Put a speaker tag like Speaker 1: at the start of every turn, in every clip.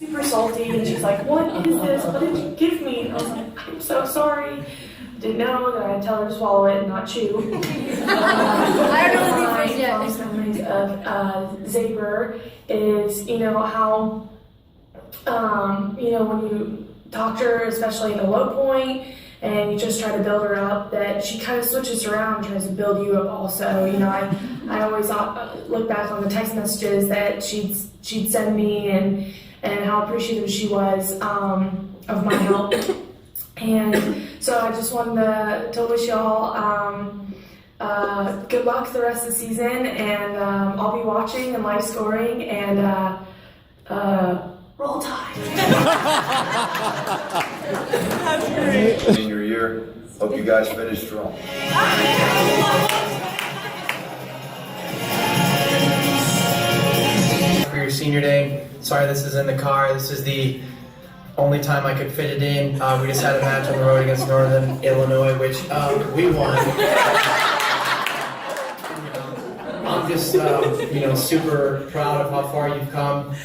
Speaker 1: super salty, and she's like, "What is this? What did you give me?" And I was like, "I'm so sorry. Didn't know that I'd tell her to swallow it and not chew."
Speaker 2: I don't know the yet.
Speaker 1: Memories of Zabor is, how, when you talk to her, especially at a low point, and you just try to build her up, that she kind of switches around and tries to build you up also. I always look back on the text messages that she'd send me and how appreciative she was of my help. And so I just wanted to wish y'all good luck the rest of the season, and I'll be watching and live scoring, and roll Tide.
Speaker 3: That's great. Senior year, hope you guys finish strong.
Speaker 4: For your senior day, sorry this is in the car. This is the only time I could fit it in. We just had a match on the road against Northern Illinois, which we won. I'm just, super proud of how far you've come,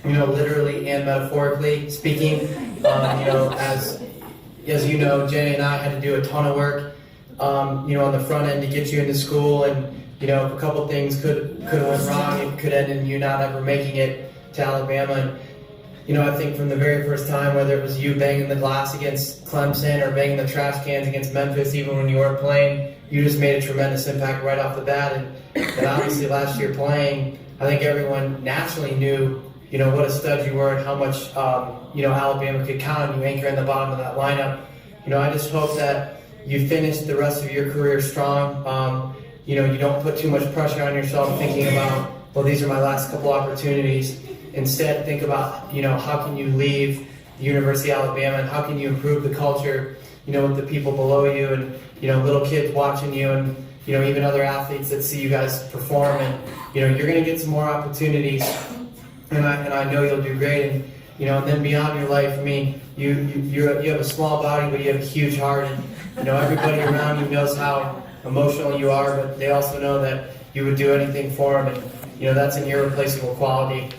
Speaker 4: literally and metaphorically speaking. As you know, Jenny and I had to do a ton of work, on the front end to get you into school, and a couple things could have went wrong. It could end in you not ever making it to Alabama. And, I think from the very first time, whether it was you banging the glass against Clemson or banging the trash cans against Memphis, even when you weren't playing, you just made a tremendous impact right off the bat. And obviously last year playing, I think everyone naturally knew, what a stud you were and how much, Alabama could count on you anchoring the bottom of that lineup. I just hope that you finish the rest of your career strong. You don't put too much pressure on yourself thinking about, well, these are my last couple opportunities. Instead, think about, how can you leave the University of Alabama and how can you improve the culture, with the people below you and, little kids watching you and, even other athletes that see you guys perform, and, you're going to get some more opportunities, and I know you'll do great. And, and then beyond your life, I mean, you have a small body, but you have a huge heart, and, everybody around you knows how emotional you are, but they also know that you would do anything for them, and, that's an irreplaceable quality.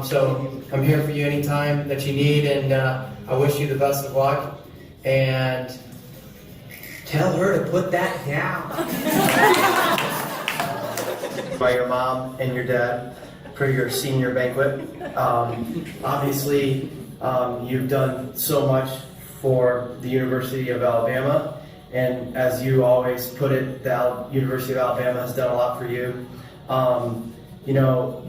Speaker 4: So I'm here for you anytime that you need, and I wish you the best of luck, and tell her to put that down. By your mom and your dad for your senior banquet. Obviously, you've done so much for the University of Alabama, and as you always put it, the University of Alabama has done a lot for you.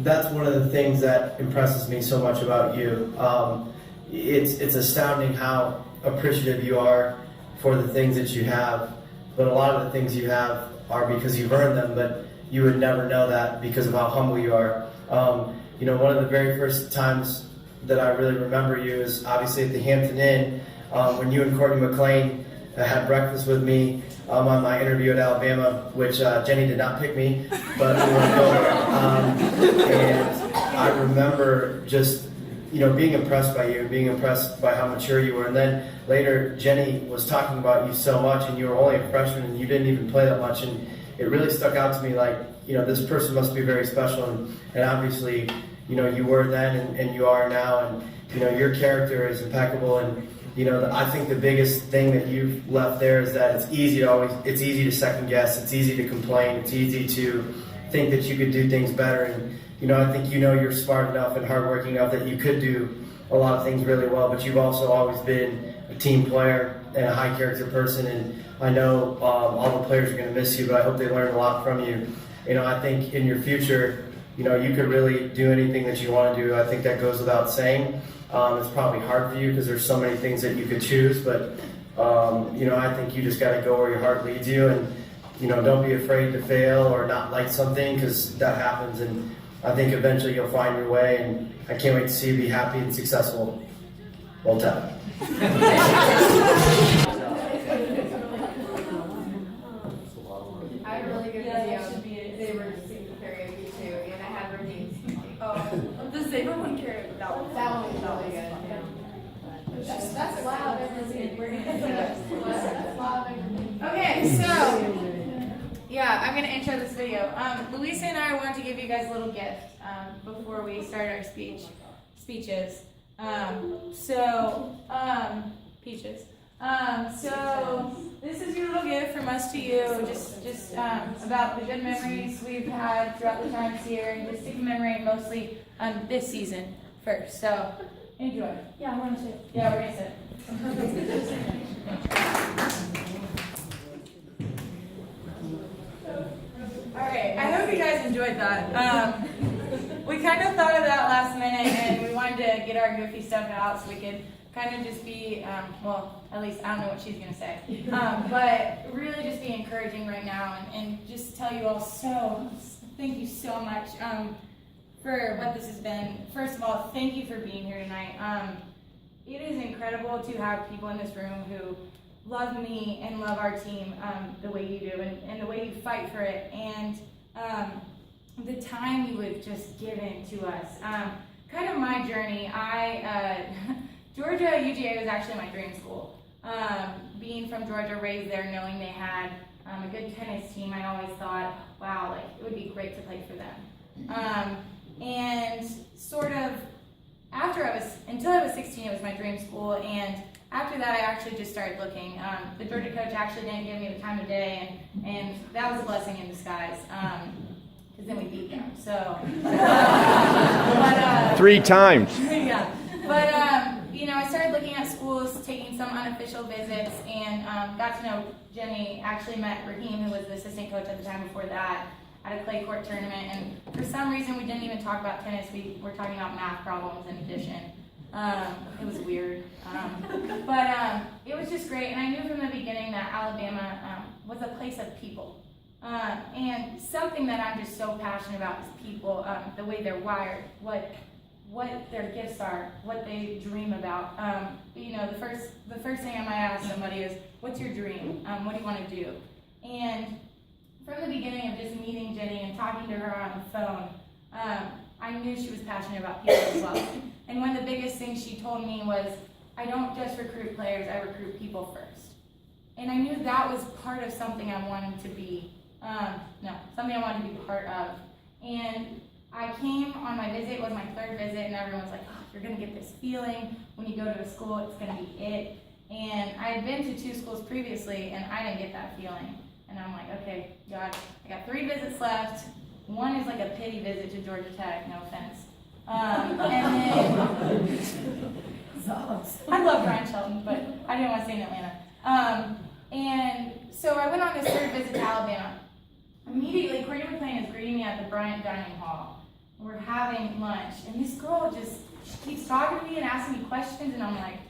Speaker 4: That's one of the things that impresses me so much about you. It's astounding how appreciative you are for the things that you have, but a lot of the things you have are because you've earned them, but you would never know that because of how humble you are. One of the very first times that I really remember you is obviously at the Hampton Inn, when you and Courtney McLean had breakfast with me on my interview at Alabama, which Jenny did not pick me, but we went over. And I remember just, being impressed by you, being impressed by how mature you were. And then later, Jenny was talking about you so much, and you were only a freshman, and you didn't even play that much. And it really stuck out to me like, this person must be very special. And obviously, you were then and you are now. And, your character is impeccable. And, I think the biggest thing that you've left there is that it's easy to second guess, it's easy to complain, it's easy to think that you could do things better. And, I think you're smart enough and hardworking enough that you could do a lot of things really well, but you've also always been a team player and a high character person. And I know all the players are going to miss you, but I hope they learn a lot from you. I think in your future, you could really do anything that you want to do. I think that goes without saying. It's probably hard for you because there's so many things that you could choose, but I think you just got to go where your heart leads you, and don't be afraid to fail or not like something, because that happens, and I think eventually you'll find your way, and I can't wait to see you be happy and successful. Well done.
Speaker 2: I had a really good video. They were singing karaoke too, and I had Raheem singing. Oh, the Zabor one karaoke. That one was really good. Yeah. That's loud. Okay, so yeah, I'm gonna intro this video. Louisa and I wanted to give you guys a little gift before we start our speeches.
Speaker 5: Peaches. So this is your little gift from us to you, just about the good memories we've had throughout the times here, and just to commemorate mostly this season first. So enjoy.
Speaker 1: Yeah, I want to say.
Speaker 5: Yeah, we're gonna sit. All right. I hope you guys enjoyed that. We kind of thought of that last minute, and we wanted to get our goofy stuff out so we could kind of just be, well, at least I don't know what she's going to say, but really just be encouraging right now and just tell you all thank you so much for what this has been. First of all, thank you for being here tonight. It is incredible to have people in this room who love me and love our team the way you do, and the way you fight for it, and the time you would just give in to us. Kind of my journey, Georgia UGA was actually my dream school. Being from Georgia, raised there, knowing they had a good tennis team, I always thought, wow, like it would be great to play for them. And sort of until I was 16, it was my dream school, and after that, I actually just started looking. The Georgia coach actually didn't give me the time of day, and that was a blessing in disguise, because then we beat them. So, but,
Speaker 6: 3 times.
Speaker 5: Yeah, but I started looking at schools, taking some unofficial visits, and got to know Jenny. Actually met Raheem, who was the assistant coach at the time before that, at a clay court tournament, and for some reason we didn't even talk about tennis. We were talking about math problems in addition. It was weird, but it was just great, and I knew from the beginning that Alabama was a place of people, and something that I'm just so passionate about is people, the way they're wired, what their gifts are, what they dream about. The first thing I might ask somebody is, what's your dream? What do you want to do? And from the beginning of just meeting Jenny and talking to her on the phone, I knew she was passionate about people as well. And one of the biggest things she told me was, I don't just recruit players, I recruit people first. And I knew that was part of something I wanted to be, something I wanted to be part of. And I came on my visit, it was my 3rd visit, and everyone was like, oh, you're gonna get this feeling when you go to a school, it's gonna be it. And I had been to 2 schools previously, and I didn't get that feeling. And I'm like, okay, God, I got 3 visits left. One is like a pity visit to Georgia Tech, no offense. And then, I love Brian Shelton, but I didn't want to stay in Atlanta. And so I went on this 3rd visit to Alabama. Immediately, Courtney McLean is greeting me at the Bryant Dining Hall. We're having lunch, and this girl she keeps talking to me and asking me questions, and I'm like,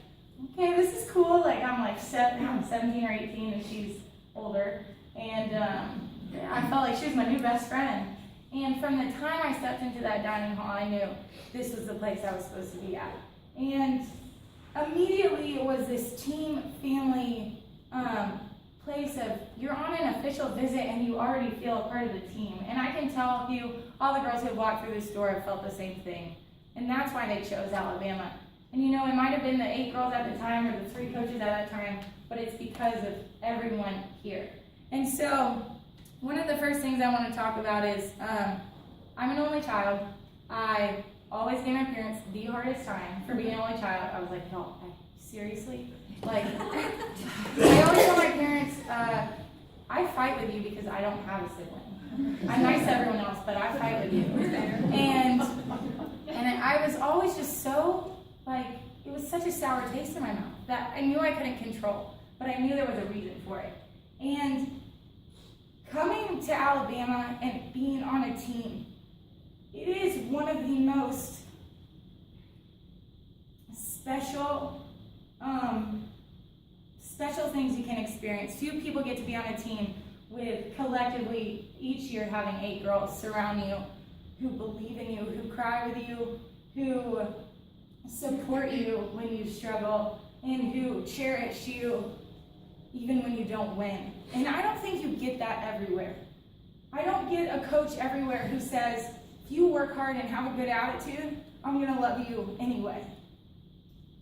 Speaker 5: okay, this is cool. Like, I'm 17 or 18, and she's older. And I felt like she was my new best friend. And from the time I stepped into that dining hall, I knew this was the place I was supposed to be at. And immediately it was this team, family place of, you're on an official visit and you already feel a part of the team. And I can tell all the girls who have walked through this door have felt the same thing. And that's why they chose Alabama. And it might have been the 8 girls at the time or the 3 coaches at that time, but it's because of everyone here. And so, one of the first things I want to talk about is, I'm an only child. I always gave my parents the hardest time for being an only child. I was like, no, seriously? Like, I always tell my parents, I fight with you because I don't have a sibling. I'm nice to everyone else, but I fight with you. And I was always just so, it was such a sour taste in my mouth that I knew I couldn't control, but I knew there was a reason for it. And coming to Alabama and being on a team, it is one of the most special things you can experience. Few people get to be on a team with collectively each year having 8 girls surround you, who believe in you, who cry with you, who support you when you struggle, and who cherish you even when you don't win. And I don't think you get that everywhere. I don't get a coach everywhere who says, if you work hard and have a good attitude, I'm gonna love you anyway.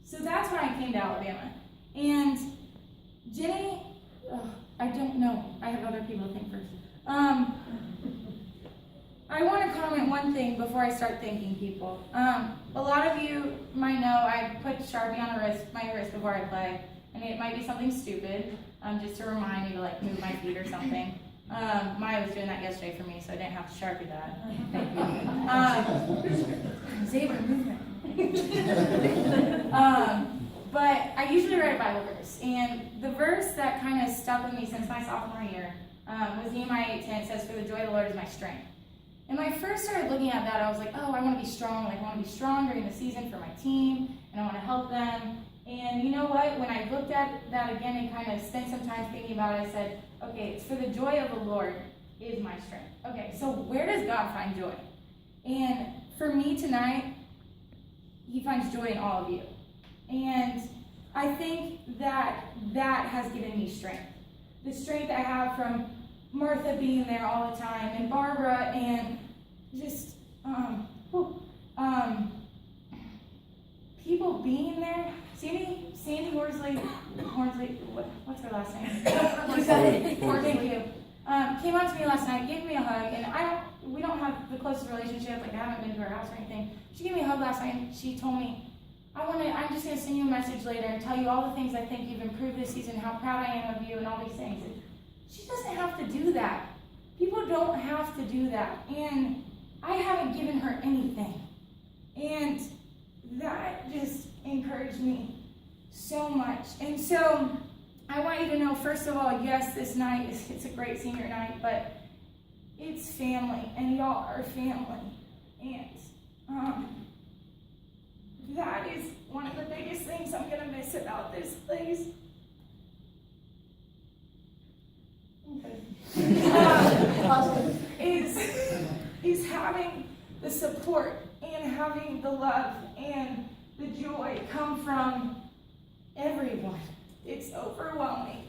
Speaker 5: So that's when I came to Alabama. And Jenny, I don't know. I have other people to think first. I want to comment one thing before I start thanking people. A lot of you might know I put Sharpie on my wrist before I play, and it might be something stupid, just to remind me to like move my feet or something. Maya was doing that yesterday for me, so I didn't have to Sharpie that. Zabor, movement. But I usually write a Bible verse, and the verse that kind of stuck with me since my sophomore year was Nehemiah 8:10. It says, "For the joy of the Lord is my strength." And when I first started looking at that, I was like, oh, I want to be strong. Like, I want to be strong during the season for my team, and I want to help them. And you know what? When I looked at that again and kind of spent some time thinking about it, I said, okay, it's for the joy of the Lord is my strength. Okay, so where does God find joy? And for me tonight, he finds joy in all of you. And I think that has given me strength. The strength I have from Martha being there all the time, and Barbara, and just people being there. Sandy Horsley, what's her last name? Thank you. Came up to me last night, gave me a hug, and we don't have the closest relationship, like I haven't been to her house or anything. She gave me a hug last night, and she told me, I'm just going to send you a message later and tell you all the things I think you've improved this season, how proud I am of you, and all these things. And she doesn't have to do that. People don't have to do that. And I haven't given her anything. And that just encouraged me so much. And so I want you to know, first of all, yes, this night, it's a great senior night, but it's family, and y'all are family. And that is one of the biggest things I'm going to miss about this place. Is having the support and having the love and the joy come from everyone. It's overwhelming.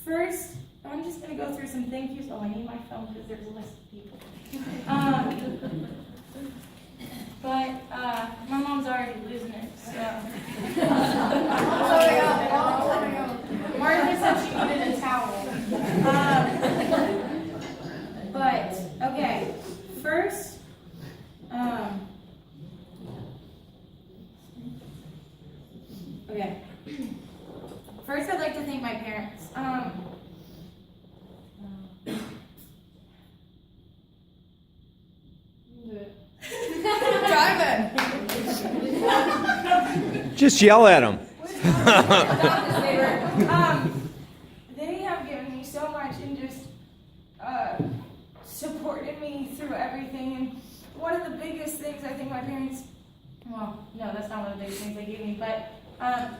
Speaker 5: First, I'm just going to go through some thank yous. Oh, I need my phone because there's a list of people. But my mom's already losing it, so. Martha said she needed a towel. But, okay, first, First, I'd like to thank my parents.
Speaker 6: Just yell at them.
Speaker 5: They have given me so much and just supported me through everything. And one of the biggest things I think my parents, well, no, that's not one of the biggest things they gave me, but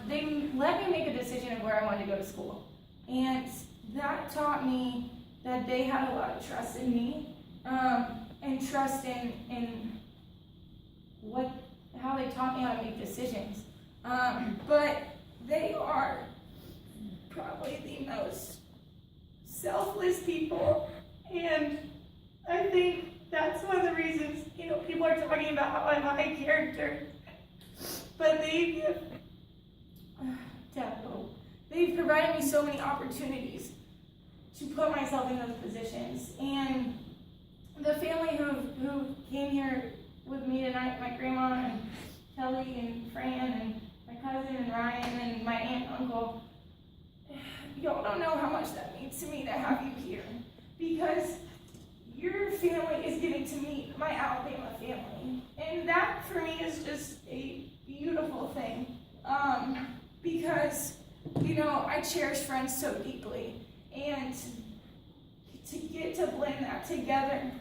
Speaker 5: they let me make a decision of where I wanted to go to school. And that taught me that they had a lot of trust in me and trust in how they taught me how to make decisions. But they are probably the most selfless people, and I think that's one of the reasons, people are talking about how I'm high character, but they've provided me so many opportunities to put myself in those positions. And the family who came here with me tonight, my grandma and Kelly and Fran and my cousin and Ryan and my aunt and uncle, y'all don't know how much that means to me to have you here, because your family is getting to meet my Alabama family, and that for me is just a beautiful thing, because I cherish friends so deeply, and to get to blend that together,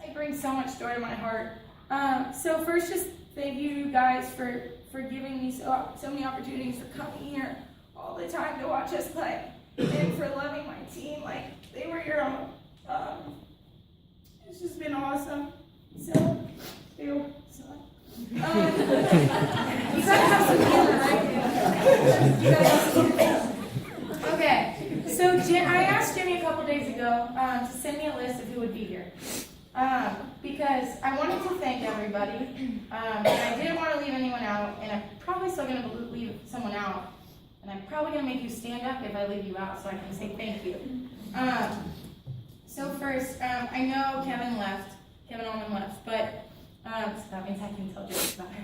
Speaker 5: it brings so much joy to my heart. So first, just thank you guys for giving me so many opportunities, for coming here all the time to watch us play, and for loving my team like they were your own. It's just been awesome. So, you guys have some camera, right? You guys have some camera. Okay, so I asked Jimmy a couple days ago to send me a list of who would be here. Because I wanted to thank everybody, and I didn't want to leave anyone out, and I'm probably still going to leave someone out, and I'm probably going to make you stand up if I leave you out so I can say thank you. So first, I know Kevin Allman left, but, so that means I can tell jokes about her.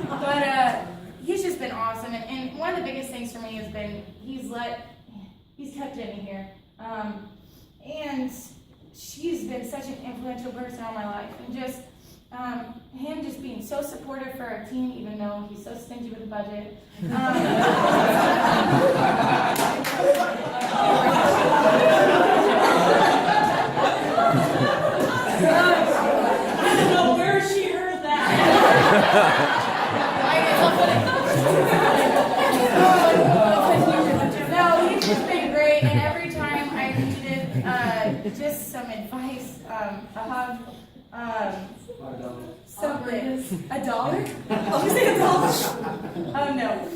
Speaker 5: But he's just been awesome, and one of the biggest things for me has been, he's kept Jenny here. And she's been such an influential person in my life, and just, him just being so supportive for our team, even though he's so stingy with the budget.
Speaker 7: I don't know where she heard that.
Speaker 5: No, he's just been great, and every time I needed just some advice, a hug, something. $1? Did you say $1? Oh no.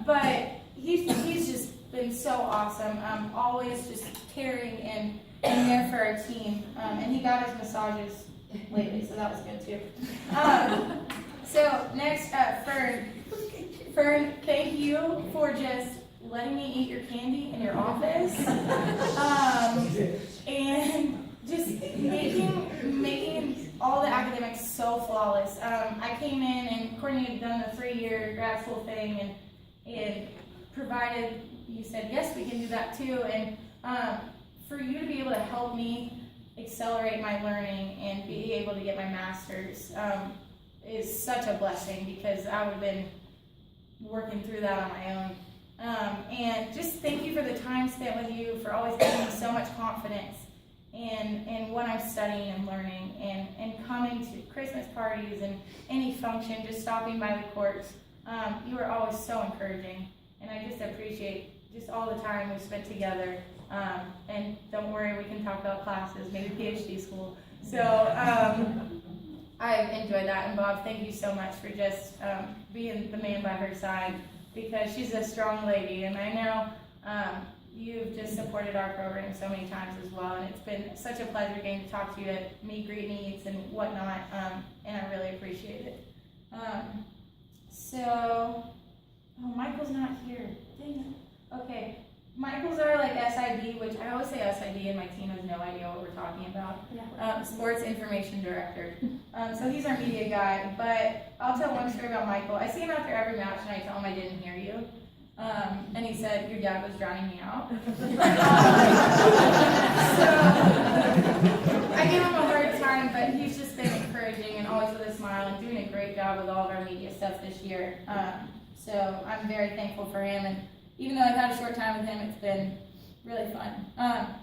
Speaker 5: But he's just been so awesome. Always just caring and there for our team. And he got his massages lately, so that was good too. So next, Fern. Fern, thank you for just letting me eat your candy in your office. And just making all the academics so flawless. I came in and Courtney had done the 3-year grad school thing and provided, you said, yes, we can do that too. And for you to be able to help me accelerate my learning and be able to get my master's is such a blessing, because I would have been working through that on my own. And just thank you for the time spent with you, for always giving me so much confidence in what I'm studying and learning, and coming to Christmas parties and any function, just stopping by the courts. You were always so encouraging, and I just appreciate just all the time we spent together. And don't worry, we can talk about classes, maybe PhD school. So I've enjoyed that. And Bob, thank you so much for just being the man by her side, because she's a strong lady, and I know you've just supported our program so many times as well, and it's been such a pleasure getting to talk to you at meet, greet, meets, and whatnot, and I really appreciate it. Michael's not here. Dang it. Okay. Michael's our SID, which I always say SID, and my team has no idea what we're talking about. Sports Information Director. So he's our media guy, but I'll tell one story about Michael. I see him out there every match, and I tell him I didn't hear you. And he said, your dad was drowning me out. So I give him a hard time, but he's just been encouraging and always with a smile and doing a great job with all of our media stuff this year. So I'm very thankful for him, and even though I've had a short time with him, it's been really fun.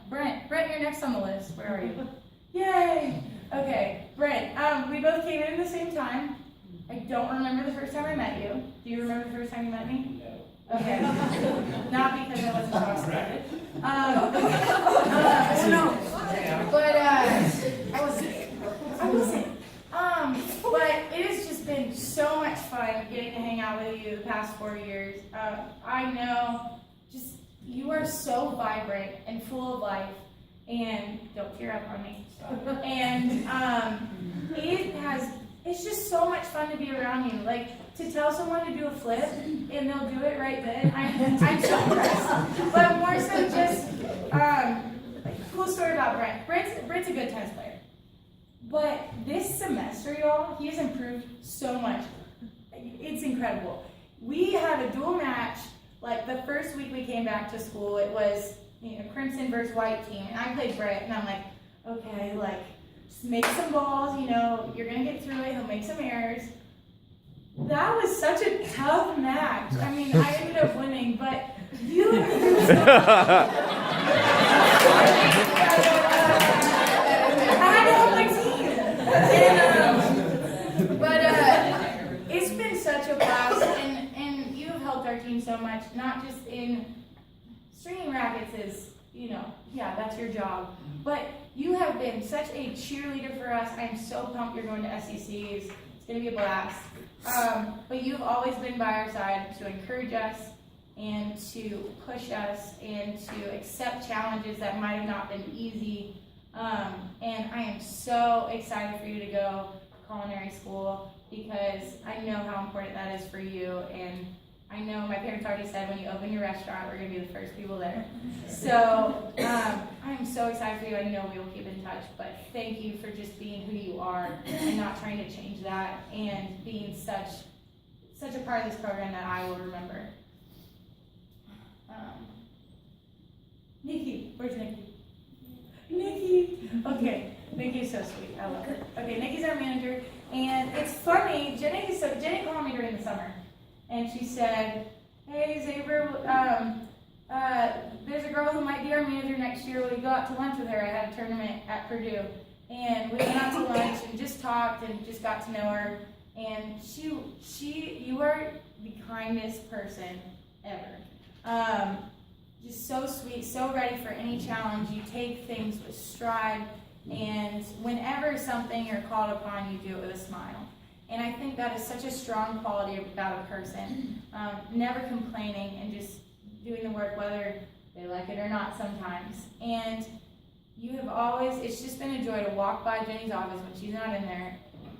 Speaker 5: Brent, you're next on the list. Where are you? Yay! Okay, Brent, we both came in at the same time. I don't remember the first time I met you. Do you remember the first time you met me? No. Okay. Not because I wasn't constipated. But I was sick. But it has just been so much fun getting to hang out with you the past 4 years. I know just you are so vibrant and full of life, and don't tear up on me. And it's just so much fun to be around you. Like, to tell someone to do a flip and they'll do it right then, I'm so impressed. But more so just, cool story about Brent. Brent's a good tennis player. But this semester, y'all, he has improved so much. It's incredible. We had a dual match, the first week we came back to school. It was, Crimson versus White team, and I played Brett, and I'm like, okay, just make some balls, you're gonna get through it, he'll make some errors. That was such a tough match. I mean, I ended up winning, but you improved so much. I had to help my team. But it's been such a blast, and you have helped our team so much, not just in stringing rackets is, that's your job, but you have been such a cheerleader for us. I'm so pumped you're going to SECs. It's going to be a blast. But you've always been by our side to encourage us and to push us and to accept challenges that might have not been easy. And I am so excited for you to go to culinary school, because I know how important that is for you, and I know my parents already said when you open your restaurant, we're going to be the first people there. So I'm so excited for you. I know we will keep in touch, but thank you for just being who you are and not trying to change that and being such a part of this program that I will remember. Nikki, where's Nikki? Nikki! Okay, Nikki's so sweet. I love her. Okay, Nikki's our manager, and it's funny. Jenny called me during the summer, and she said, "Hey, Zabor, there's a girl who might be our manager next year. Will you go out to lunch with her? I had a tournament at Purdue, and we went out to lunch and just talked and just got to know her. And you are the kindest person ever. Just so sweet, so ready for any challenge. You take things with stride, and whenever something you're called upon, you do it with a smile. And I think that is such a strong quality about a person. Never complaining and just doing the work whether they like it or not sometimes. And you have always, it's just been a joy to walk by Jenny's office when she's not in there.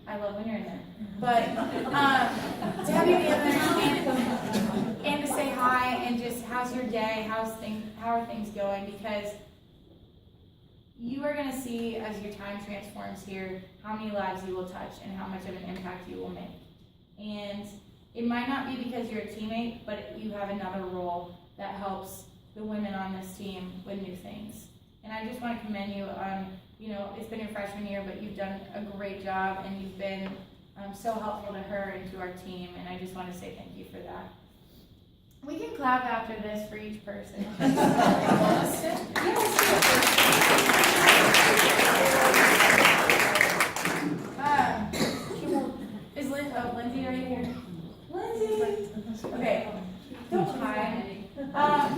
Speaker 5: I love when you're in there. But to have you be in there and to say hi and just how's your day, how are things going, because you are going to see as your time transforms here how many lives you will touch and how much of an impact you will make. And it might not be because you're a teammate, but you have another role that helps the women on this team with new things. And I just want to commend you on, it's been your freshman year, but you've done a great job, and you've been so helpful to her and to our team, and I just want to say thank you for that. We can clap after this for each person. Is Lindsay already here? Lindsay! Okay, don't hide.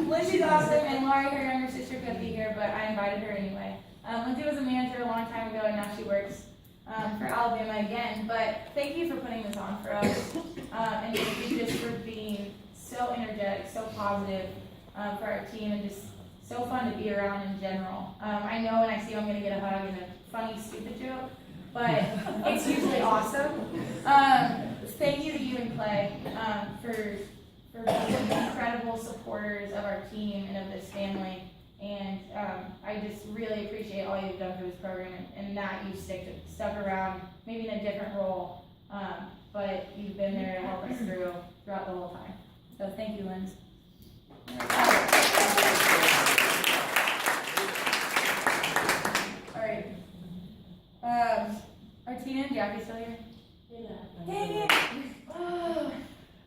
Speaker 5: Lindsay's awesome, and Laurie, her younger sister, couldn't be here, but I invited her anyway. Lindsay was a manager a long time ago, and now she works for Alabama again. But thank you for putting this on for us, and thank you just for being so energetic, so positive for our team, and just so fun to be around in general. I know when I see you, I'm going to get a hug and a funny, stupid joke, but it's usually awesome. Thank you to you and Clay for being incredible supporters of our team and of this family. And I just really appreciate all you've done for this program, and that you stuck around, maybe in a different role, but you've been there to help us throughout the whole time. So thank you, Linz. All right. Are Tina and Jackie still here? Dang it! Oh,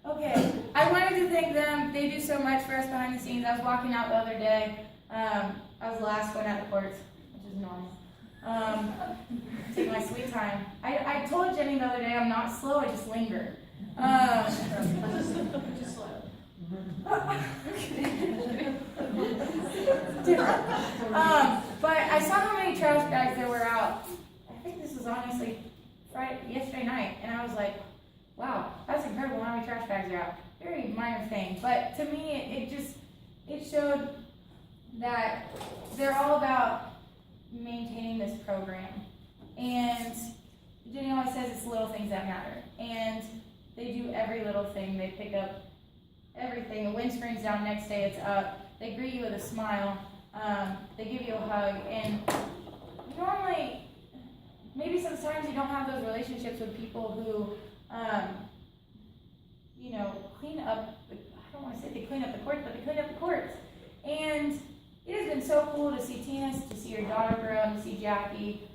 Speaker 5: okay. I wanted to thank them. They do so much for us behind the scenes. I was walking out the other day. I was the last one at the courts, which is normal. Take my sweet time. I told Jenny the other day I'm not slow, I just linger.
Speaker 7: Just slow.
Speaker 5: But I saw how many trash bags there were out. I think this was honestly yesterday night, and I was like, wow, that's incredible how many trash bags are out. Very minor thing, but to me, it showed that they're all about maintaining this program. And Jenny always says it's little things that matter. And they do every little thing. They pick up everything. The windscreen's down, next day it's up. They greet you with a smile. They give you a hug. And normally, maybe sometimes you don't have those relationships with people who, clean up, I don't want to say they clean up the courts, but they clean up the courts. And it has been so cool to see Tina, to see your daughter grow, and to see Jackie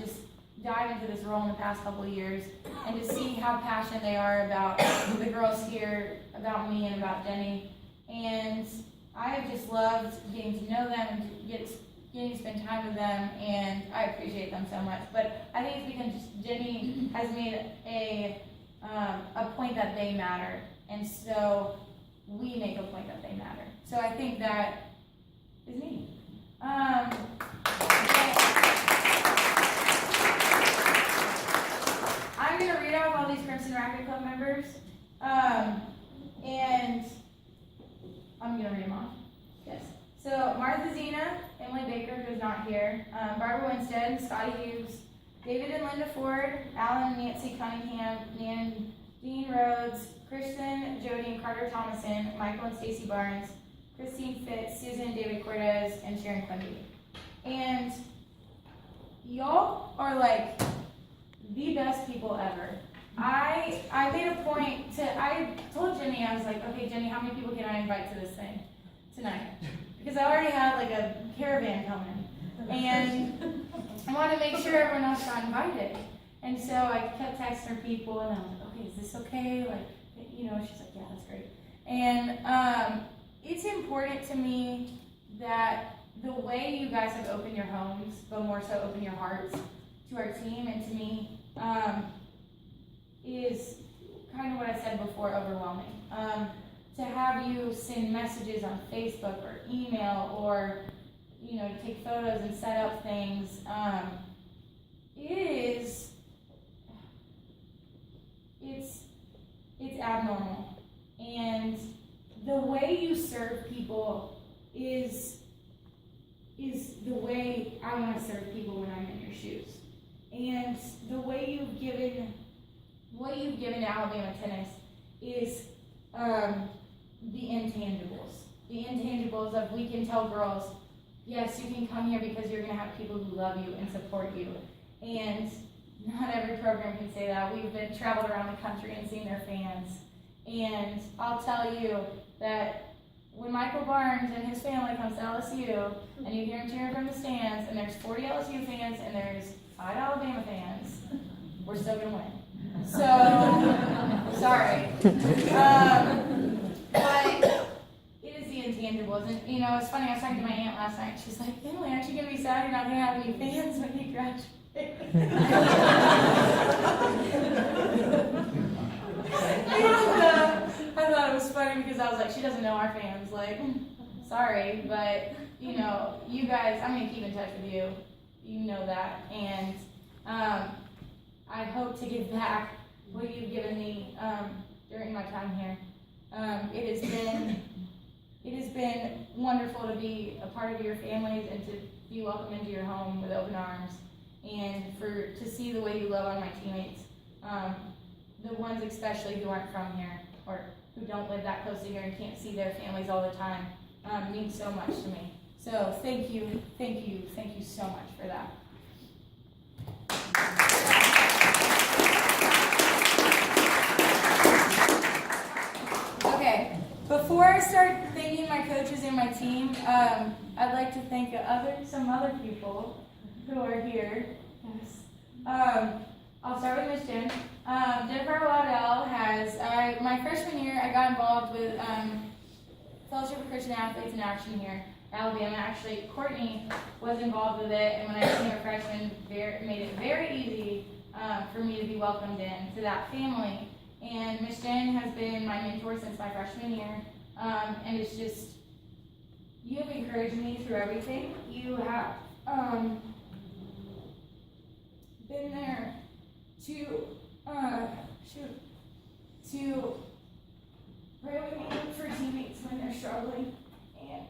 Speaker 5: just dive into this role in the past couple of years, and to see how passionate they are about the girls here, about me, and about Jenny. And I have just loved getting to know them and getting to spend time with them, and I appreciate them so much. But I think it's because Jenny has made a point that they matter, and so we make a point that they matter. So I think that is me. I'm going to read off all these Crimson Racket Club members, and I'm going to read them off. Yes. So Martha Zena, Emily Baker, who's not here, Barbara Winstead, Scotty Hughes, David and Linda Ford, Alan and Nancy Cunningham, Dean Rhodes, Kristen, Jody, and Carter Thomason, Michael and Stacy Barnes, Christine Fitz, Susan and David Cortez, and Sharon Quimby. And y'all are like the best people ever. I made a point I told Jenny, I was like, okay, Jenny, how many people can I invite to this thing tonight? Because I already had like a caravan coming. And I wanted to make sure everyone else got invited. And so I kept texting her people, and I was like, okay, is this okay? Like, she's like, yeah, that's great. And it's important to me that the way you guys have opened your homes, but more so open your hearts to our team and to me, is kind of what I said before, overwhelming. To have you send messages on Facebook or email or, take photos and set up things, it's abnormal. And the way you serve people is the way I want to serve people when I'm in your shoes. And the way you've given to Alabama tennis is the intangibles. The intangibles of, we can tell girls, yes, you can come here because you're going to have people who love you and support you. And not every program can say that. We've been traveled around the country and seen their fans. And I'll tell you that when Michael Barnes and his family comes to LSU, and you hear him cheering from the stands, and there's 40 LSU fans, and there's 5 Alabama fans, we're still going to win. So, sorry. But it is the intangibles. And, it's funny, I was talking to my aunt last night. She's like, Emily, aren't you going to be sad you're not going to have any fans when you graduate? I thought it was funny because I was like, she doesn't know our fans. Like, sorry, but, you guys, I'm going to keep in touch with you. You know that. And I hope to give back what you've given me during my time here. It has been wonderful to be a part of your families and to be welcomed into your home with open arms, and to see the way you love on my teammates, the ones especially who aren't from here or who don't live that close to here and can't see their families all the time, means so much to me. So thank you so much for that. Okay, before I start thanking my coaches and my team, I'd like to thank some other people who are here. Yes. I'll start with Miss Jen. Jennifer Waddell my freshman year, I got involved with Fellowship of Christian Athletes in Action here at Alabama. Actually, Courtney was involved with it, and when I became a freshman, made it very easy for me to be welcomed in to that family. And Miss Jen has been my mentor since my freshman year, and it's just, you have encouraged me through everything. You have been there to pray with me for teammates when they're struggling, and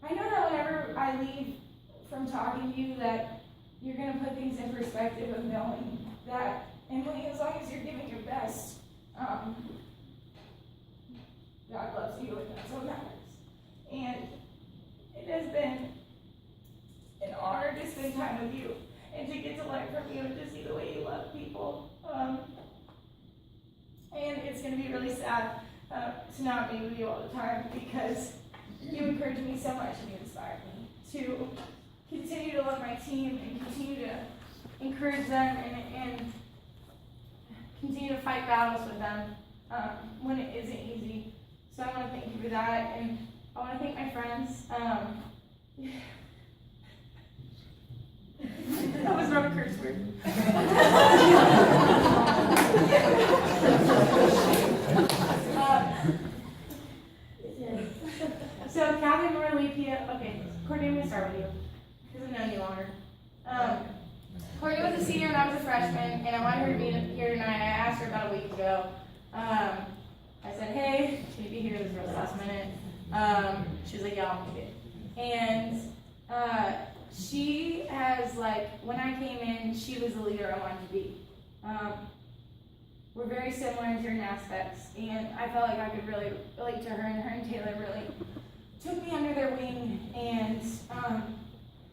Speaker 5: I know that whenever I leave from talking to you that you're going to put things in perspective of knowing that, Emily, as long as you're giving your best, God loves you, and that's what matters. And it has been an honor to spend time with you and to get to learn from you and to see the way you love people. And it's going to be really sad to not be with you all the time, because you encourage me so much and you inspire me to continue to love my team and continue to encourage them and continue to fight battles with them when it isn't easy. So I want to thank you for that, and I want to thank my friends. That was not a curse word. So Kathy Moralipia, okay, Courtney, I'm going to start with you, because I know you longer. Courtney was a senior when I was a freshman, and I wanted her to be here tonight. I asked her about a week ago. I said, hey, can you be here? This is real last minute. She was like, yeah, I'll make it. And she has, when I came in, she was the leader I wanted to be. we're very similar in certain aspects, and I felt like I could really relate to her, and her and Taylor really took me under their wing and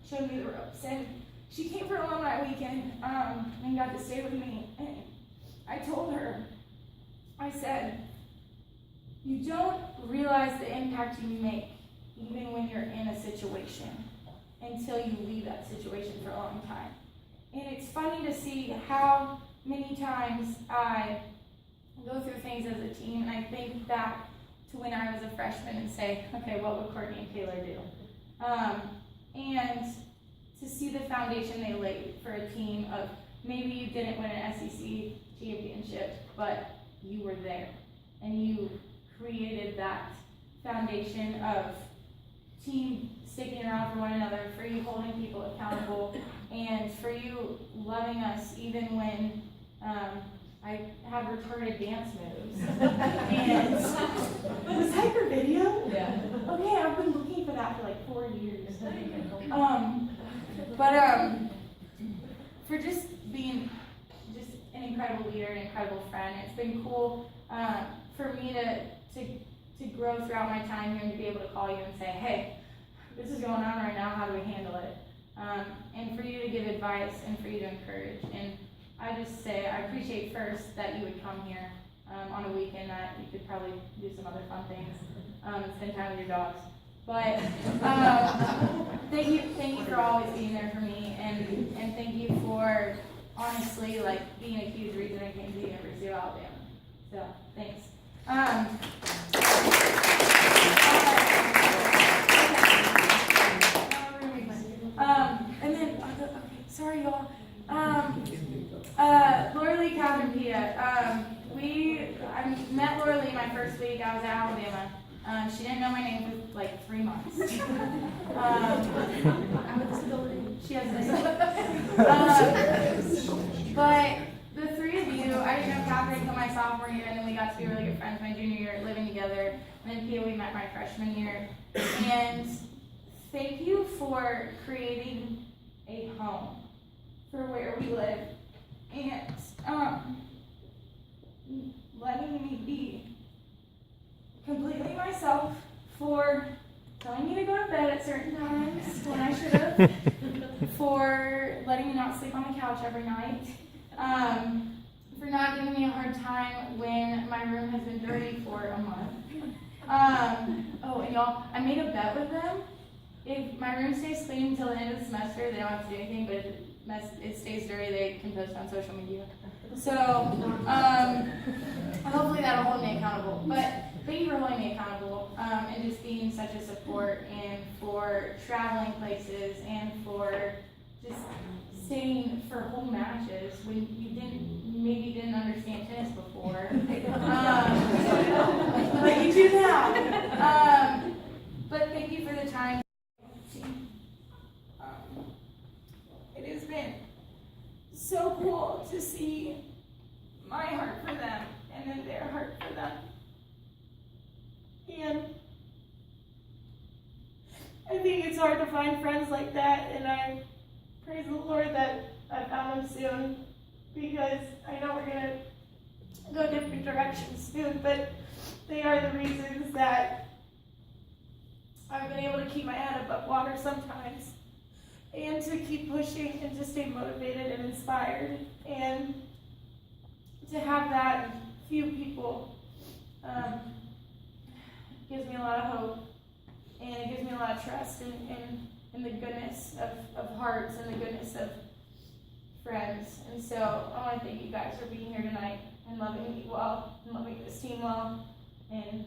Speaker 5: showed me the ropes. And she came for alumni weekend and got to stay with me. And I told her, I said, you don't realize the impact you make even when you're in a situation until you leave that situation for a long time. And it's funny to see how many times I go through things as a team, and I think back to when I was a freshman and say, okay, what would Courtney and Taylor do? And to see the foundation they laid for a team of maybe you didn't win an SEC championship, but you were there, and you created that foundation of team sticking around for one another, for you holding people accountable, and for you loving us even when I have retarded dance moves. And was that your video? Yeah. Okay, I've been looking for that for like 4 years. For just being just an incredible leader, an incredible friend, it's been cool for me to grow throughout my time here and to be able to call you and say, hey, this is going on right now, how do we handle it? And for you to give advice and for you to encourage. And I just say, I appreciate first that you would come here on a weekend that you could probably do some other fun things, spend time with your dogs. But thank you for always being there for me, and thank you for honestly being a huge reason I came to the University of Alabama. So thanks. And then okay, sorry y'all. Laura Lee Calvin-Pia. I met Laura Lee my first week. I was at Alabama. She didn't know my name for like 3 months. I have a disability. She has a disability. But the three of you, I didn't know Catherine until my sophomore year, and then we got to be really good friends my junior year, living together. And then Pia, we met my freshman year. And thank you for creating a home for where we live, and letting me be completely myself, for telling me to go to bed at certain times when I should have, for letting me not sleep on the couch every night, for not giving me a hard time when my room has been dirty for a month. Oh, and y'all, I made a bet with them. If my room stays clean until the end of the semester, they don't have to do anything, but if it stays dirty, they can post on social media. So, hopefully that'll hold me accountable. But thank you for holding me accountable, and just being such a support, and for traveling places, and for just staying for whole matches when you maybe didn't understand tennis before. But you do now. But thank you for the time. It has been so cool to see my heart for them and then their heart for them. And I think it's hard to find friends like that, and I praise the Lord that I found them soon, because I know we're going to go different directions soon, but they are the reasons that I've been able to keep my head above water sometimes, and to keep pushing and to stay motivated and inspired, and to have that few people gives me a lot of hope, and it gives me a lot of trust in the goodness of hearts and the goodness of friends. And so I want to thank you guys for being here tonight and loving me well, and loving this team well, and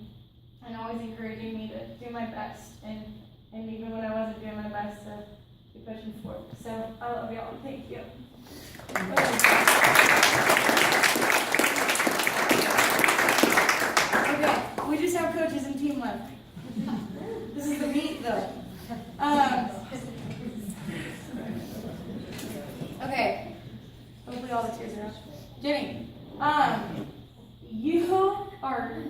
Speaker 5: always encouraging me to do my best, and even when I wasn't doing my best, to keep pushing forward. So I love y'all. Thank you. Okay, we just have coaches and team left. This is the meat, though. Okay. Hopefully all the tears are out. Jenny, you are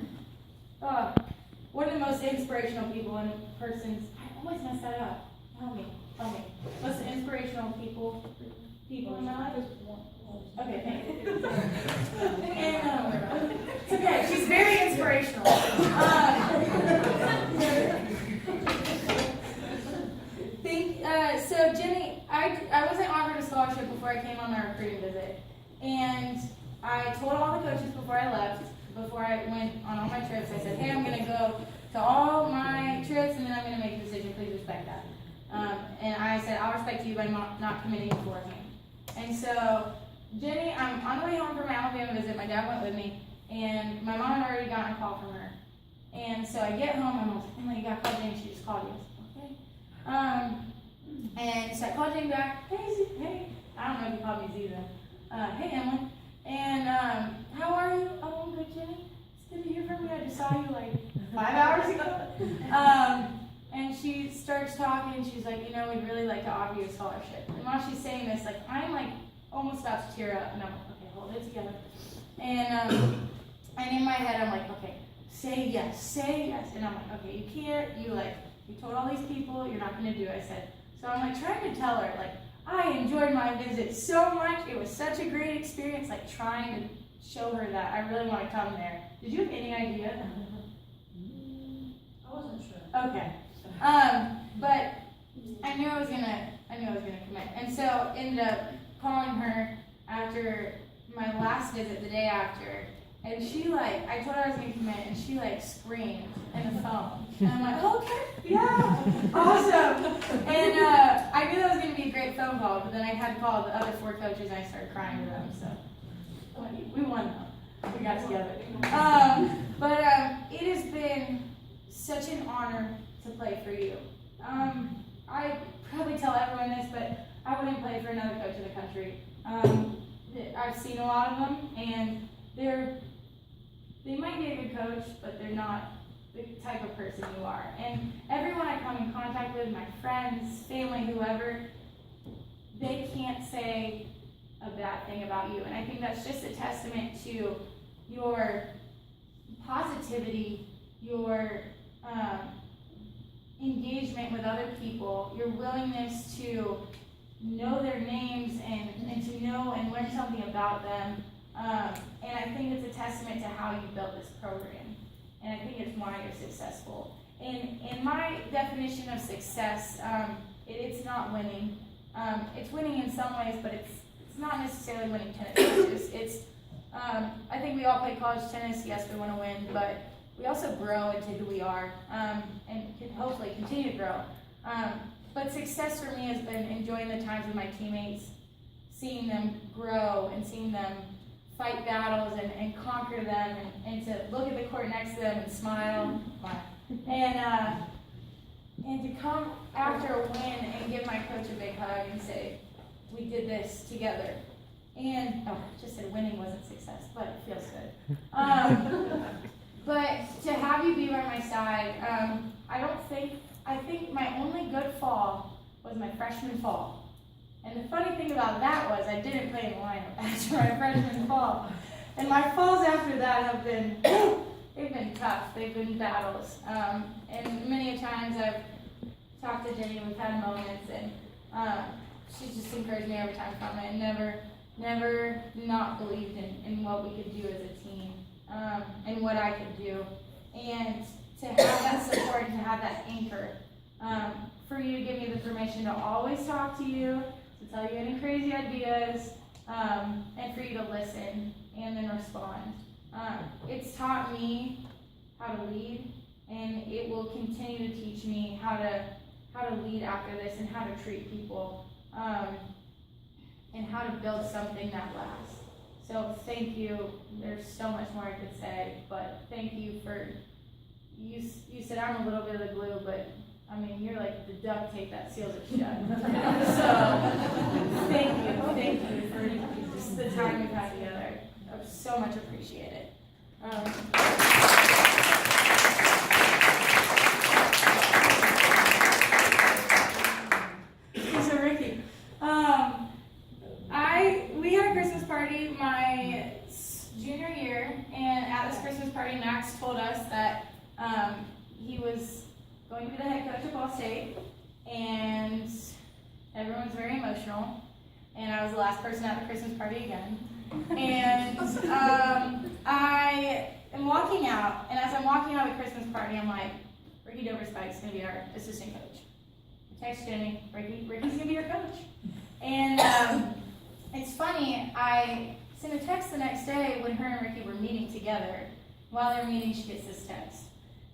Speaker 5: one of the most inspirational people in persons. I always mess that up. Help me. Most inspirational people in my life. Okay, thank you. And before I came on my recruiting visit. And I told all the coaches before I left, before I went on all my trips, I said, hey, I'm going to go to all my trips and then I'm going to make a decision. Please respect that. And I said, I'll respect you by not committing beforehand. And so, Jenny, I'm on the way home from my Alabama visit. My dad went with me, and my mom had already gotten a call from her. And so I get home, and I was like, Emily, you got to call Jenny. She just called you. I was like, okay. And so I called Jenny back. Hey. I don't know if you called me Z then. Hey, Emily. And how are you? Oh, I'm good, Jenny. It's good to hear from you. I just saw you like 5 hours ago. And she starts talking, and she's like, we'd really like to offer you a scholarship. And while she's saying this, like, I'm like almost about to tear up, and I'm like, okay, hold it together. And in my head, I'm like, okay, say yes. And I'm like, okay, you can't, you told all these people you're not gonna do it. I said, so I'm like trying to tell her, like, I enjoyed my visit so much. It was such a great experience, like trying to show her that I really want to come there. Did you have any idea?
Speaker 7: I wasn't sure.
Speaker 5: Okay. But I knew I was gonna commit. And so ended up calling her after my last visit, the day after, and she I told her I was gonna commit, and she screamed in the phone. And I'm like, okay, yeah, awesome. And I knew that was gonna be a great phone call, but then I had to call the other 4 coaches and I started crying to them, so we won though. We got together. But it has been such an honor to play for you. I probably tell everyone this, but I wouldn't play for another coach in the country. I've seen a lot of them, and they might be a good coach, but they're not the type of person you are. And everyone I come in contact with, my friends, family, whoever, they can't say a bad thing about you. And I think that's just a testament to your positivity, your engagement with other people, your willingness to know their names and to know and learn something about them. And I think it's a testament to how you built this program. And I think it's why you're successful. And in my definition of success, it's not winning. It's winning in some ways, but it's not necessarily winning tennis matches. I think we all play college tennis. Yes, we want to win, but we also grow into who we are, and can hopefully continue to grow. But success for me has been enjoying the times with my teammates, seeing them grow and seeing them fight battles and conquer them, and to look at the court next to them and smile, and to come after a win and give my coach a big hug and say, we did this together. And, I just said winning wasn't success, but it feels good. But to have you be by my side, I think my only good fall was my freshman fall. And the funny thing about that was I didn't play in the lineup after my freshman fall. And my falls after that have been, they've been tough, they've been battles. And many a times I've talked to Jenny, we've had moments, and she's just encouraged me every time from it, and never not believed in what we could do as a team, and what I could do. And to have that support and to have that anchor, for you to give me the permission to always talk to you, to tell you any crazy ideas, and for you to listen and then respond. It's taught me how to lead, and it will continue to teach me how to lead after this, and how to treat people, and how to build something that lasts. So thank you. There's so much more I could say, but thank you for, you said I'm a little bit of the glue, but I mean, you're like the duct tape that seals it shut. So thank you for just the time we've had together. I so much appreciate it. So Ricky, we had a Christmas party my junior year, and at this Christmas party, Max told us that he was going to be the head coach of Ball State, and everyone was very emotional, and I was the last person at the Christmas party again. And I am walking out, and as I'm walking out of the Christmas party, I'm like, Ricky ZaborSrSpeech is going to be our assistant coach. I text Jenny, Ricky's going to be your coach. And funny, I sent a text the next day when her and Ricky were meeting together. While they were meeting, she gets this text.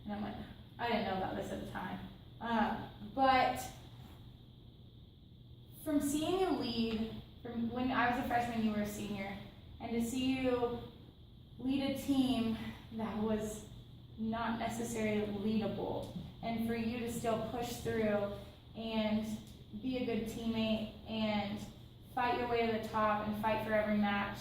Speaker 5: And I'm like, I didn't know about this at the time. But from seeing you lead, from when I was a freshman, you were a senior, and to see you lead a team that was not necessarily leadable, and for you to still push through and be a good teammate and fight your way to the top and fight for every match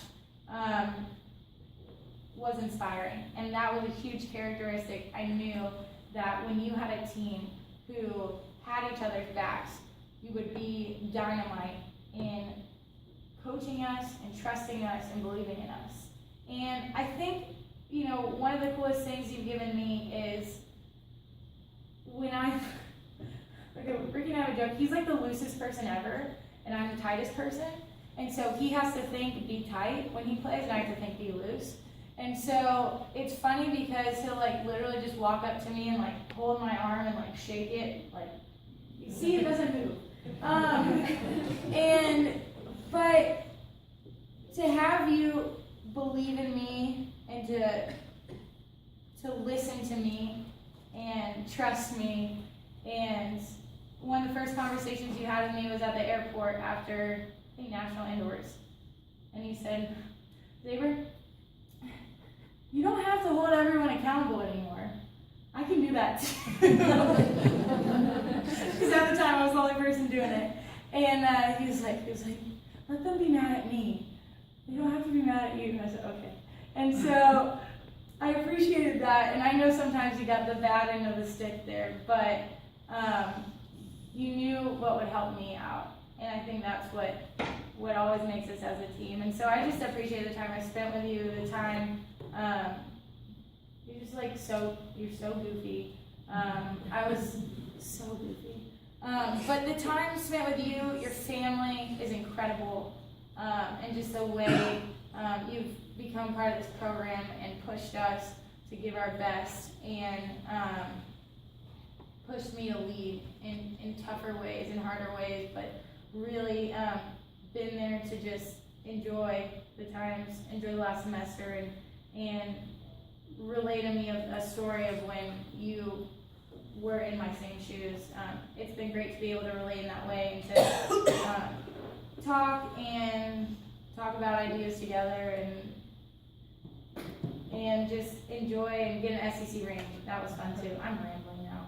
Speaker 5: was inspiring. And that was a huge characteristic. I knew that when you had a team who had each other's backs, you would be dynamite in coaching us and trusting us and believing in us. And I think, you know, one of the coolest things you've given me is when Ricky and I have a joke, he's like the loosest person ever, and I'm the tightest person. And so he has to think be tight when he plays, and I have to think be loose. And so it's funny because he'll like literally just walk up to me and like hold my arm and like shake it, like, you see, it doesn't move. But to have you believe in me and to listen to me and trust me, and one of the first conversations you had with me was at the airport after, I think, National Indoors. And you said, Zabor, you don't have to hold everyone accountable anymore. I can do that too. Because at the time I was the only person doing it. And he was like, let them be mad at me. They don't have to be mad at you. And I said, okay. And so I appreciated that. And I know sometimes you got the bad end of the stick there, but you knew what would help me out. And I think that's what always makes us as a team. And so I just appreciate the time I spent with you, the time, you're just like you're so goofy. I was so goofy. But the time spent with you, your family is incredible. And just the way you've become part of this program and pushed us to give our best and pushed me to lead in tougher ways and harder ways, but really been there to just enjoy the times, enjoy the last semester, and relay to me a story of when you were in my same shoes. It's been great to be able to relate in that way and to talk about ideas together and just enjoy and get an SEC ring. That was fun too. I'm rambling now.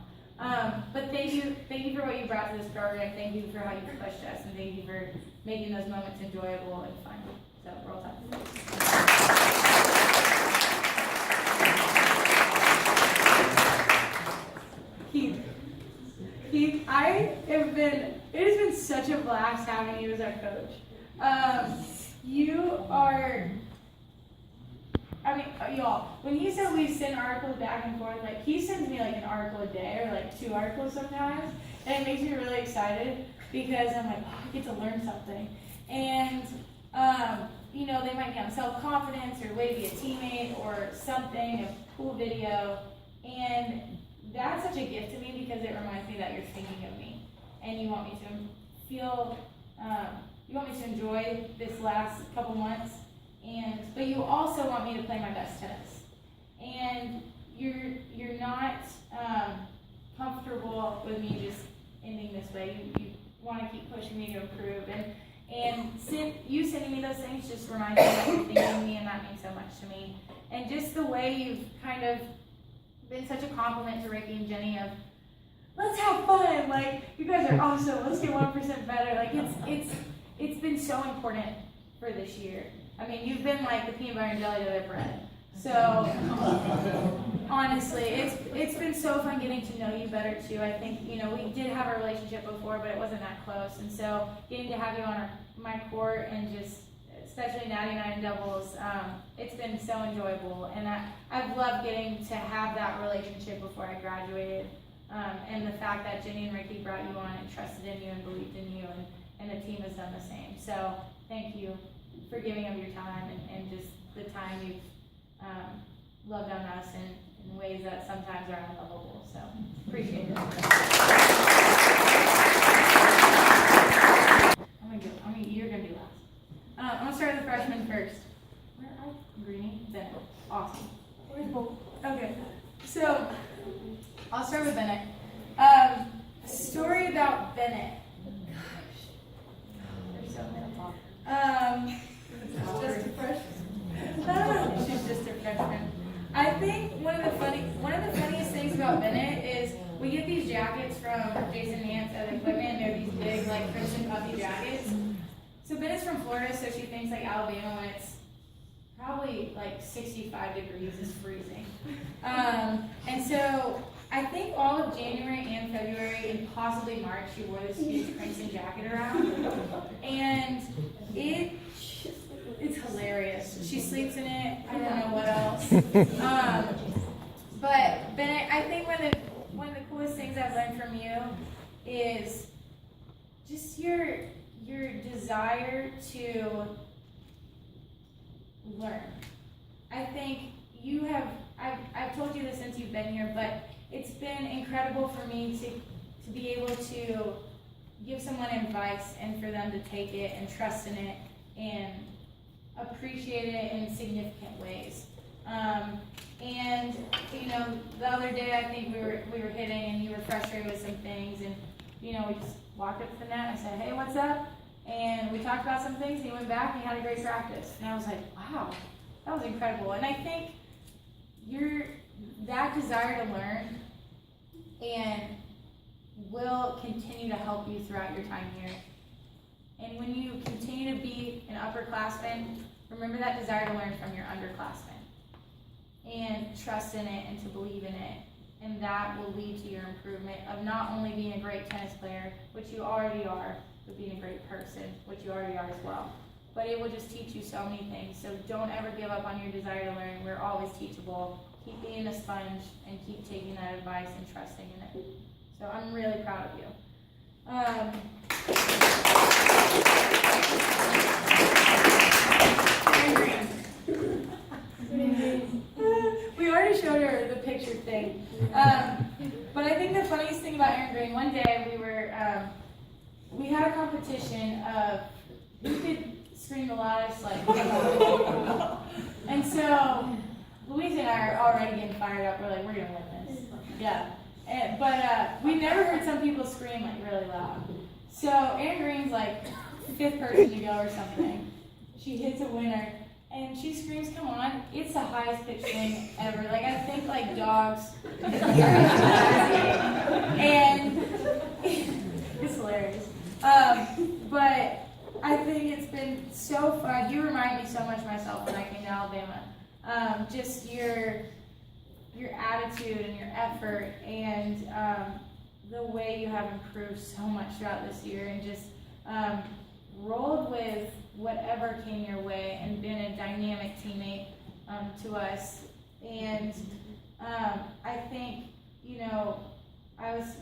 Speaker 5: But thank you for what you brought to this program. Thank you for how you pushed us, and thank you for making those moments enjoyable and fun. So roll tide. Keith, it has been such a blast having you as our coach. You are, y'all, when he said we send articles back and forth, like, he sends me like an article a day or like 2 articles sometimes, and it makes me really excited because I'm like, oh, I get to learn something. And, they might be on self-confidence or way to be a teammate or something, a cool video, and that's such a gift to me because it reminds me that you're thinking of me and you want me to feel, you want me to enjoy this last couple months, but you also want me to play my best tennis. And you're not comfortable with me just ending this way. You want to keep pushing me to improve. And you sending me those things just reminds me that you're thinking of me, and that means so much to me. And just the way you've kind of been such a compliment to Ricky and Jenny of, let's have fun, like, you guys are awesome, let's get 1% better. Like, it's been so important for this year. I mean, you've been like the peanut butter and jelly to their bread. So, honestly, it's been so fun getting to know you better too. I think, we did have a relationship before, but it wasn't that close. And so, getting to have you on my court and just, especially Natty and I in doubles, it's been so enjoyable. And I've loved getting to have that relationship before I graduated. And the fact that Jenny and Ricky brought you on and trusted in you and believed in you, and the team has done the same. So, thank you for giving of your time and just the time you've loved on us in ways that sometimes are unlovable. So, appreciate it. You're gonna be last. I'm gonna start with the freshmen first. Where are Greenie? Bennett. Awesome. Where's Bo? Okay. So I'll start with Bennett. A story about Bennett. She's just a freshman. She's just a freshman. I think one of the funniest things about Bennett is we get these jackets from Jason Nance at Equipment. They're these big, like, crimson puffy jackets. So Bennett's from Florida, so she thinks like Alabama when it's probably like 65 degrees is freezing. And so I think all of January and February and possibly March she wore this huge crimson jacket around. And it's hilarious. She sleeps in it. I don't know what else. But Bennett, I think one of the coolest things I've learned from you is just your desire to learn. I think I've told you this since you've been here, but it's been incredible for me to be able to give someone advice and for them to take it and trust in it and appreciate it in significant ways. And you know, the other day I think we were hitting and you were frustrated with some things, and you know, we just walked up to the net and I said, "Hey, what's up?" And we talked about some things, and he went back and he had a great practice. And I was like, wow, that was incredible. And I think that desire to learn and will continue to help you throughout your time here. And when you continue to be an upperclassman, remember that desire to learn from your underclassmen. And trust in it and to believe in it. And that will lead to your improvement of not only being a great tennis player, which you already are, but being a great person, which you already are as well. But it will just teach you so many things. So don't ever give up on your desire to learn. We're always teachable. Keep being a sponge and keep taking that advice and trusting in it. So I'm really proud of you. We already showed her the picture thing. But I think the funniest thing about Erin Green, one day we had a competition of who could scream the loudest, like, and so Louise and I are already getting fired up. We're like, we're gonna win this. Yeah. But we never heard some people scream like really loud. So Erin Green's like the 5th person to go or something. She hits a winner and she screams, "Come on!" It's the highest pitched thing ever. Like I think like dogs. And it's hilarious. But I think it's been so fun. You remind me so much of myself when I came to Alabama. Just your attitude and your effort and the way you have improved so much throughout this year and just rolled with whatever came your way and been a dynamic teammate to us. And I think, you know,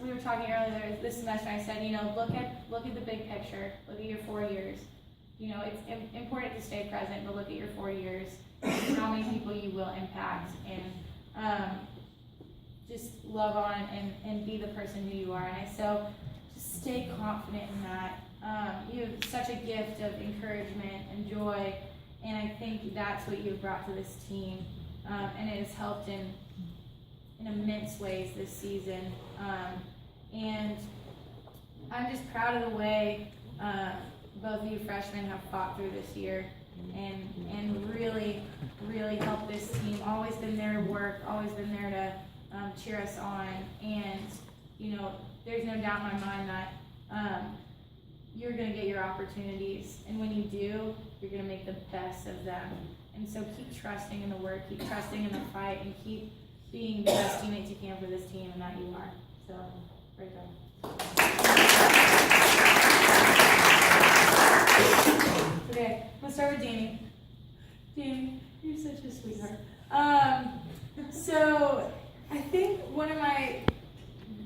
Speaker 5: we were talking earlier this semester, I said, you know, look at the big picture, look at your 4 years. You know, it's important to stay present, but look at your 4 years and how many people you will impact, and just love on and be the person who you are. And so just stay confident in that. You have such a gift of encouragement and joy, and I think that's what you've brought to this team, and it has helped in immense ways this season. And I'm just proud of the way both of you freshmen have fought through this year and really, really helped this team. Always been there to work, always been there to cheer us on. And, you know, there's no doubt in my mind that you're going to get your opportunities. And when you do, you're going to make the best of them. And so keep trusting in the work, keep trusting in the fight, and keep being the best teammates you can for this team, and that you are. So, great job. Okay, let's start with Danny. Danny, you're such a sweetheart. So, I think one of my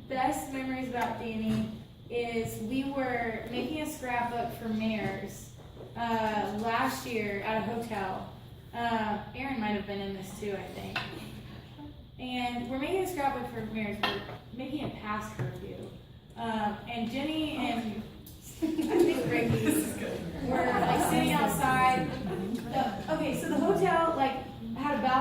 Speaker 5: best memories about Danny is we were making a scrapbook for Mayor's last year at a hotel. Aaron might have been in this too, I think. And we're making a scrapbook for Mayor's. We're making it past curfew. And Jenny and I think Ricky were like sitting outside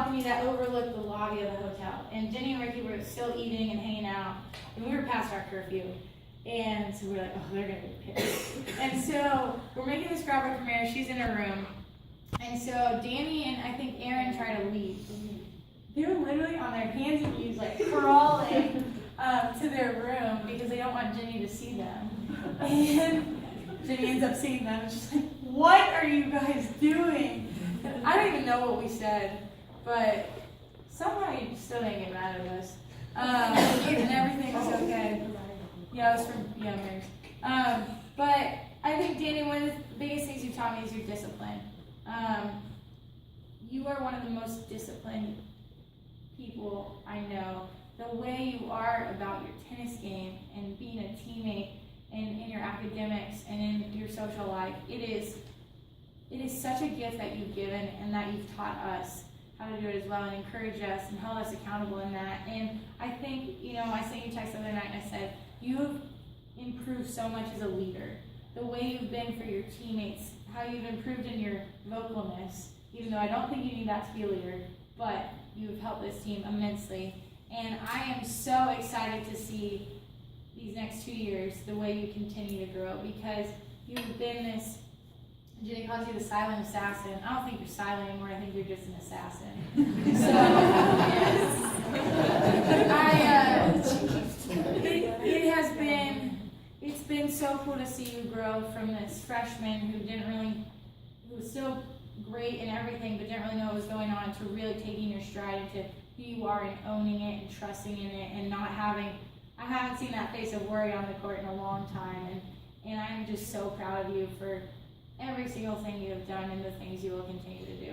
Speaker 5: balcony that overlooked the lobby of the hotel. And Jenny and Ricky were still eating and hanging out, and we were past our curfew. And so we're like, oh, they're gonna be pissed. And so we're making the scrapbook premiere. She's in her room. And so Danny and I think Aaron try to leave. They were literally on their hands and knees, like crawling to their room because they don't want Jenny to see them. And Jenny ends up seeing them and she's like, what are you guys doing? And I don't even know what we said, but somehow you still didn't get mad at us. And everything was okay. Yeah, it was from youngers. But I think, Danny, one of the biggest things you taught me is your discipline. You are one of the most disciplined people I know. The way you are about your tennis game and being a teammate and in your academics and in your social life, it is such a gift that you've given and that you've taught us how to do it as well and encouraged us and held us accountable in that. And I think, I sent you a text the other night and I said, you have improved so much as a leader. The way you've been for your teammates, how you've improved in your vocalness, even though I don't think you need that to be a leader, but you've helped this team immensely. And I am so excited to see these next 2 years, the way you continue to grow, because you've been this, Jenny calls you the silent assassin. I don't think you're silent anymore, I think you're just an assassin. So, it's been so cool to see you grow from this freshman who was so great in everything, but didn't really know what was going on, to really taking your stride into who you are and owning it and trusting in it and not having, I haven't seen that face of worry on the court in a long time, and I'm just so proud of you for every single thing you have done and the things you will continue to do.